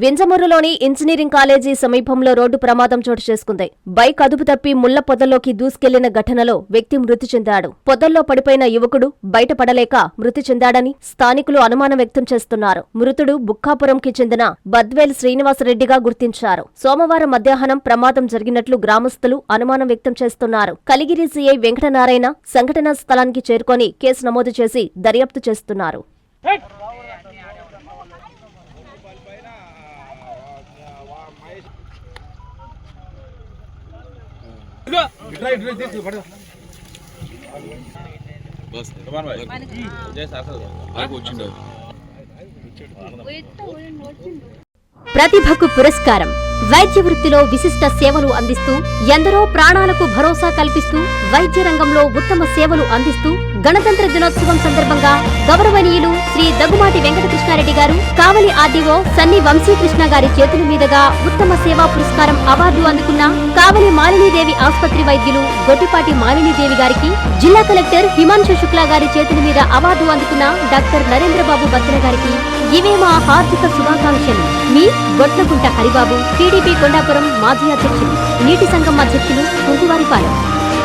వింజమూరులోని engineering college సమీపంలో road ప్రమాదం చోటు చేసుకుంది. బైక్ అదుపు తప్పి ముళ్ల పొదల్లోకి దూసుకెళ్లిన ఘటనలో వ్యక్తి మృతి చెందాడు. పొదల్లో పడిపోయిన యువకుడు బయటపడలేక మృతి చెందాడని స్థానికులు అనుమానం వ్యక్తం చేస్తున్నారు. మృతుడు బుక్కాపురంకి చెందిన బద్వేల్ శ్రీనివాసరెడ్డిగా గుర్తించారు. సోమవారం మధ్యాహ్నం ప్రమాదం జరిగినట్లు గ్రామస్తులు అనుమానం వ్యక్తం చేస్తున్నారు. కలిగిరి సీఐ వెంకటనారాయణ సంఘటనా స్థలానికి చేరుకొని కేసు నమోదు చేసి దర్యాప్తు చేస్తున్నారు. ప్రతిభకు పురస్కారం. వైద్య వృత్తిలో విశిష్ట సేవలు అందిస్తూ ఎందరో ప్రాణాలకు భరోసా కల్పిస్తూ వైద్య రంగంలో ఉత్తమ సేవలు అందిస్తూ గణతంత్ర దినోత్సవం సందర్భంగా గౌరవనీయులు శ్రీ దగ్గుమాటి వెంకటకృష్ణారెడ్డి గారు కావలి ఆర్డీఓ సన్ని వంశీకృష్ణ గారి చేతుల మీదుగా ఉత్తమ సేవా పురస్కారం అవార్డు అందుకున్న కావలి మాలినీదేవి ఆసుపత్రి వైద్యులు గొట్టిపాటి మాలినీదేవి గారికి, జిల్లా కలెక్టర్ హిమాంశు శుక్లా గారి చేతుల మీద అవార్డు అందుకున్న డాక్టర్ నరేంద్రబాబు బత్తుల గారికి ఇవే మా హార్దిక శుభాకాంక్షలు. మీ గొట్లకుంట హరిబాబు, టీడీపీ కొండాపురం మాజీ అధ్యక్షులు, నీటి సంఘం అధ్యక్షులు, కుంకువారిపాలెం.